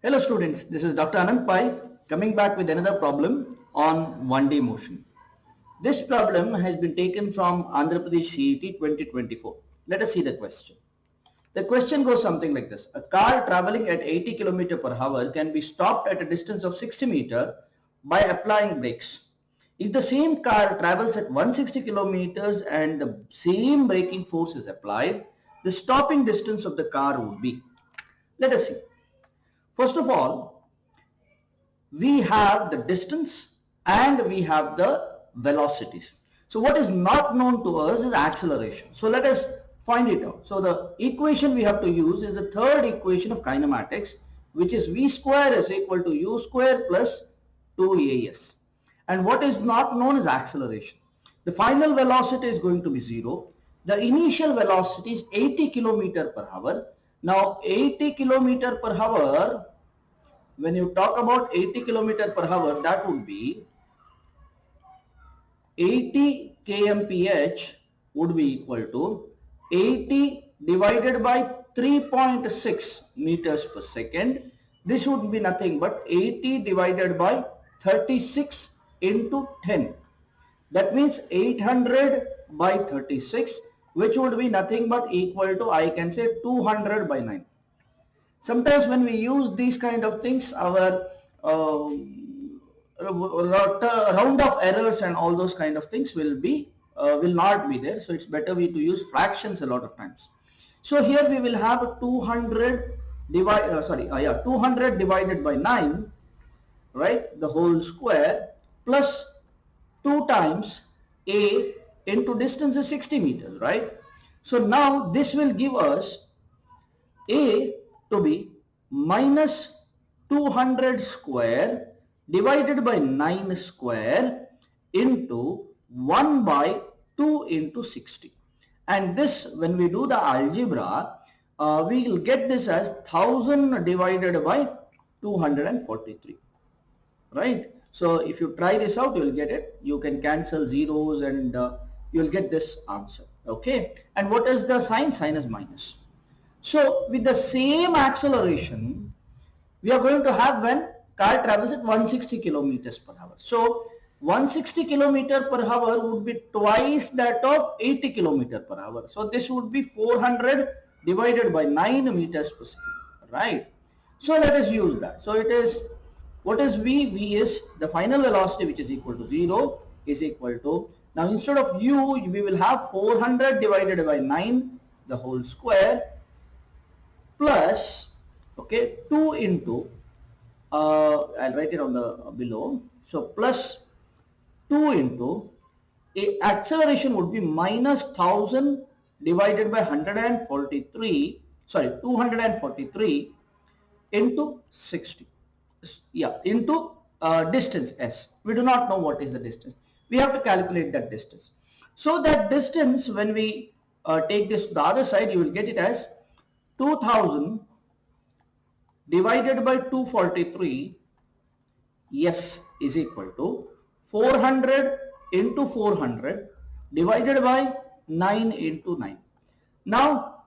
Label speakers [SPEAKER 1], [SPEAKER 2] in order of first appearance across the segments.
[SPEAKER 1] Hello students, this is Dr. Anand Pai coming back with another problem on 1D motion. This problem has been taken from Andhra Pradesh CET 2024. Let us see the question. The question goes something like this. A car traveling at 80 km per hour can be stopped at a distance of 60 meter by applying brakes. If the same car travels at 160 kilometers and the same braking force is applied, the stopping distance of the car would be. Let us see. First of all, we have the distance and we have the velocities. So what is not known to us is acceleration. So let us find it out. So the equation we have to use is the third equation of kinematics, which is v square is equal to u square plus 2as. And what is not known is acceleration. The final velocity is going to be 0. The initial velocity is 80 kilometer per hour. Now 80 kilometer per hour, when you talk about 80 kilometer per hour, that would be 80 kmph would be equal to 80 divided by 3.6 meters per second. This would be nothing but 80 divided by 36 into 10. That means 800 by 36, which would be nothing but equal to, I can say, 200 by 9. Sometimes when we use these kind of things, our round of errors and all those kind of things will not be there. So it's better to use fractions a lot of times. So here we will have 200 divided by 9, right? The whole square plus 2 times a into distance is 60 meters, right? So now this will give us a to be minus 200 square divided by 9 square into 1 by 2 into 60. And this, when we do the algebra, we will get this as 1000 divided by 243, right? So if you try this out, you will get it. You can cancel zeros and you will get this answer, okay? And what is the sign? Sign is minus. So with the same acceleration, we are going to have when car travels at 160 kilometers per hour. So 160 kilometer per hour would be twice that of 80 kilometer per hour. So this would be 400 divided by 9 meters per second, right? So let us use that. So it is, what is v? V is the final velocity, which is equal to 0, is equal to, now instead of u, we will have 400 divided by 9, the whole square, plus, okay, 2 into, I'll write it on the below. So plus 2 into, acceleration would be minus 1000 divided by 243 into 60. Yeah, into distance s. We do not know what is the distance. We have to calculate that distance. So that distance, when we take this to the other side, you will get it as 2000 divided by 243 s is equal to 400 into 400 divided by 9 into 9. Now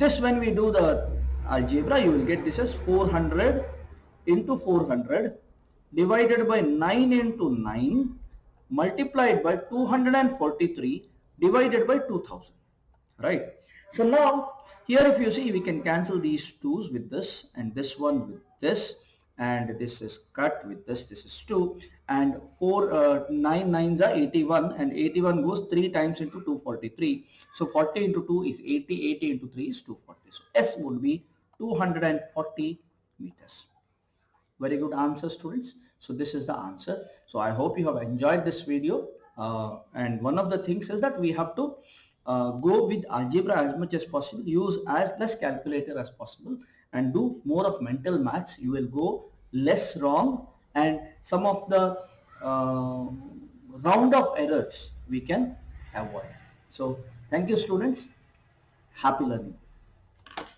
[SPEAKER 1] this, when we do the algebra, you will get this as 400 into 400 divided by 9 into 9 multiplied by 243 divided by 2000, right? So now here, if you see, we can cancel these 2's with this and this one with this, and this is cut with this is 2, and 9 9s are 81, and 81 goes 3 times into 243. So 40 into 2 is 80, 80 into 3 is 240. So S would be 240 meters. Very good answer, students. So this is the answer. So I hope you have enjoyed this video. And one of the things is that we have to go with algebra as much as possible, use as less calculator as possible, and do more of mental maths. You will go less wrong, and some of the round of errors we can avoid. So thank you, students. Happy learning.